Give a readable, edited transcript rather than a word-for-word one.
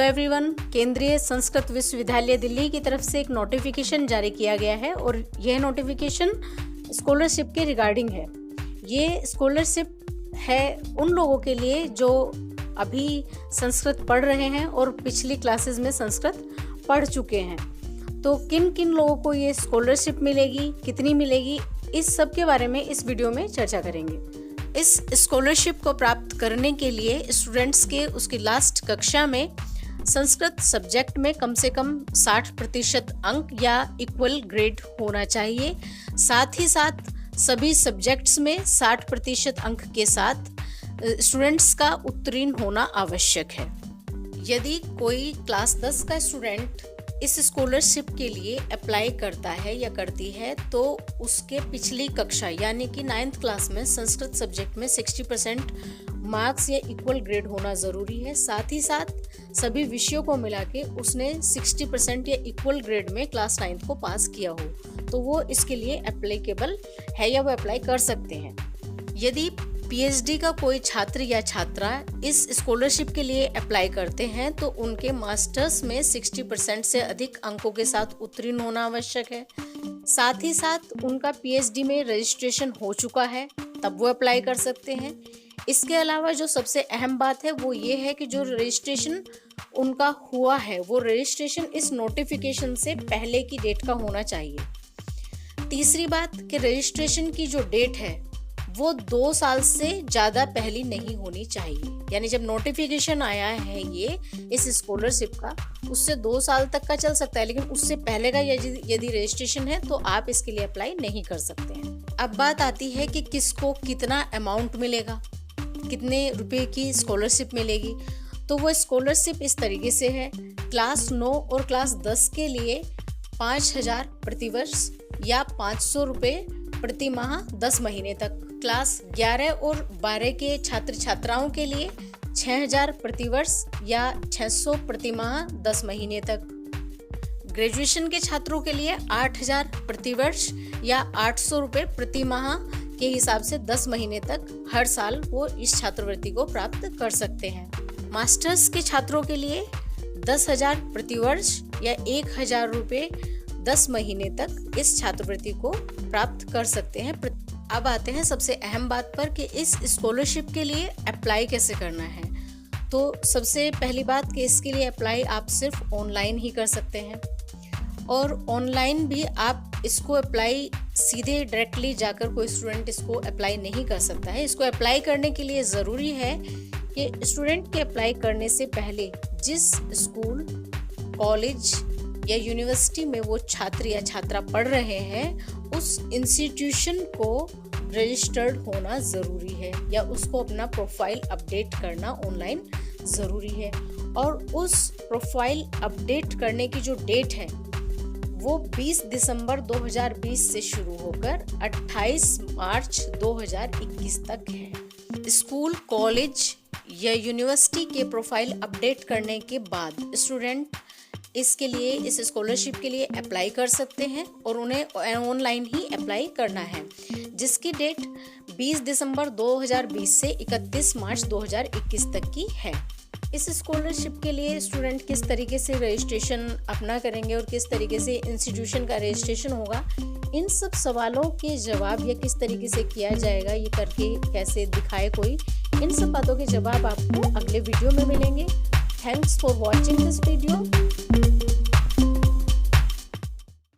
Everyone, केंद्रीय संस्कृत विश्वविद्यालय दिल्ली की तरफ से एक नोटिफिकेशन जारी किया गया है और यह नोटिफिकेशन स्कॉलरशिप के रिगार्डिंग है। ये स्कॉलरशिप है उन लोगों के लिए जो अभी संस्कृत पढ़ रहे हैं और पिछली क्लासेस में संस्कृत पढ़ चुके हैं। तो किन किन लोगों को ये स्कॉलरशिप मिलेगी, कितनी मिलेगी, इस सब के बारे में इस वीडियो में चर्चा करेंगे। इस स्कॉलरशिप को प्राप्त करने के लिए स्टूडेंट्स के उसकी लास्ट कक्षा में संस्कृत सब्जेक्ट में कम से कम 60% अंक या इक्वल ग्रेड होना चाहिए। साथ ही साथ सभी सब्जेक्ट्स में 60% अंक के साथ स्टूडेंट्स का उत्तीर्ण होना आवश्यक है। यदि कोई क्लास 10 का स्टूडेंट इस स्कॉलरशिप के लिए अप्लाई करता है या करती है तो उसके पिछली कक्षा यानी कि 9th क्लास में संस्कृत सब्जेक्ट में 60% मार्क्स या इक्वल ग्रेड होना ज़रूरी है। साथ ही साथ सभी विषयों को मिला के उसने 60% या इक्वल ग्रेड में क्लास 9th को पास किया हो तो वो इसके लिए एप्लीकेबल है या वो अप्लाई कर सकते हैं। यदि पीएचडी का कोई छात्र या छात्रा इस स्कॉलरशिप के लिए अप्लाई करते हैं तो उनके मास्टर्स में 60% से अधिक अंकों के साथ उत्तीर्ण होना आवश्यक है। साथ ही साथ उनका पीएचडी में रजिस्ट्रेशन हो चुका है तब वो अप्लाई कर सकते हैं। इसके अलावा जो सबसे अहम बात है वो ये है कि जो रजिस्ट्रेशन उनका हुआ है वो रजिस्ट्रेशन इस नोटिफिकेशन से पहले की डेट का होना चाहिए। तीसरी बात कि रजिस्ट्रेशन की जो डेट है वो 2 साल से ज़्यादा पहली नहीं होनी चाहिए। यानी जब नोटिफिकेशन आया है ये इस स्कॉलरशिप का उससे 2 साल तक का चल सकता है, लेकिन उससे पहले का यदि रजिस्ट्रेशन है तो आप इसके लिए अप्लाई नहीं कर सकते हैं। अब बात आती है कि किसको कितना अमाउंट मिलेगा, कितने रुपए की स्कॉलरशिप मिलेगी। तो वो स्कॉलरशिप इस तरीके से है। क्लास 9 और क्लास 10 के लिए 5,000 प्रतिवर्ष या 500 रुपये प्रति माह 10 महीने तक। क्लास 11 और 12 के छात्र छात्राओं के लिए 6,000 प्रतिवर्ष या 600 प्रति माह 10 महीने तक। ग्रेजुएशन के छात्रों के लिए 8,000 प्रतिवर्ष या 800 रुपये प्रति माह के हिसाब से 10 महीने तक हर साल वो इस छात्रवृत्ति को प्राप्त कर सकते हैं। मास्टर्स के छात्रों के लिए 10,000 प्रतिवर्ष या 1,000 रुपये 10 महीने तक इस छात्रवृत्ति को प्राप्त कर सकते हैं। अब आते हैं सबसे अहम बात पर कि इस स्कॉलरशिप के लिए अप्लाई कैसे करना है। तो सबसे पहली बात कि इसके लिए अप्लाई आप सिर्फ ऑनलाइन ही कर सकते हैं और ऑनलाइन भी आप इसको अप्लाई सीधे डायरेक्टली जाकर कोई स्टूडेंट इसको अप्लाई नहीं कर सकता है। इसको अप्लाई करने के लिए ज़रूरी है कि स्टूडेंट के अप्लाई करने से पहले जिस स्कूल, कॉलेज या यूनिवर्सिटी में वो छात्र या छात्रा पढ़ रहे हैं उस इंस्टीट्यूशन को रजिस्टर्ड होना ज़रूरी है या उसको अपना प्रोफाइल अपडेट करना ऑनलाइन ज़रूरी है। और उस प्रोफाइल अपडेट करने की जो डेट है वो 20 दिसंबर 2020 से शुरू होकर 28 मार्च 2021 तक है। स्कूल, कॉलेज या यूनिवर्सिटी के प्रोफाइल अपडेट करने के बाद स्टूडेंट इसके लिए, इस स्कॉलरशिप के लिए अप्लाई कर सकते हैं और उन्हें ऑनलाइन ही अप्लाई करना है जिसकी डेट 20 दिसंबर 2020 से 31 मार्च 2021 तक की है। इस स्कॉलरशिप के लिए स्टूडेंट किस तरीके से रजिस्ट्रेशन अपना करेंगे और किस तरीके से इंस्टीट्यूशन का रजिस्ट्रेशन होगा, इन सब सवालों के जवाब या किस तरीके से किया जाएगा, ये करके कैसे दिखाए कोई, इन सब बातों के जवाब आपको अगले वीडियो में मिलेंगे। Thanks for watching this video.